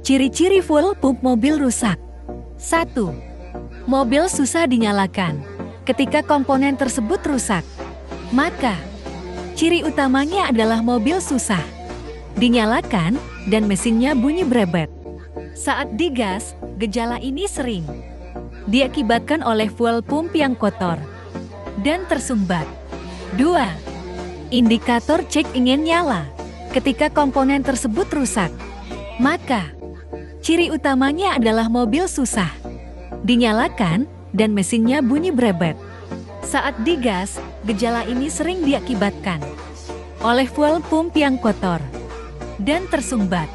Ciri-ciri fuel pump mobil rusak. 1. Mobil susah dinyalakan. Ketika komponen tersebut rusak, maka ciri utamanya adalah mobil susah dinyalakan dan mesinnya bunyi brebet. Saat digas, gejala ini sering diakibatkan oleh fuel pump yang kotor dan tersumbat. 2. Indikator cek ingin nyala. Ketika komponen tersebut rusak, maka ciri utamanya adalah mobil susah dinyalakan dan mesinnya bunyi brebet. Saat digas, gejala ini sering diakibatkan oleh fuel pump yang kotor dan tersumbat.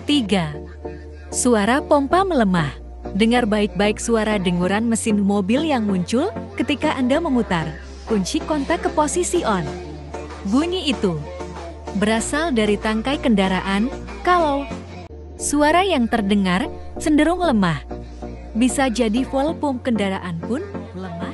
3. Suara pompa melemah. Dengar baik-baik suara denguran mesin mobil yang muncul ketika Anda memutar kunci kontak ke posisi on. Bunyi itu berasal dari tangkai kendaraan. Kalau suara yang terdengar cenderung lemah, bisa jadi fuel pump kendaraan pun lemah.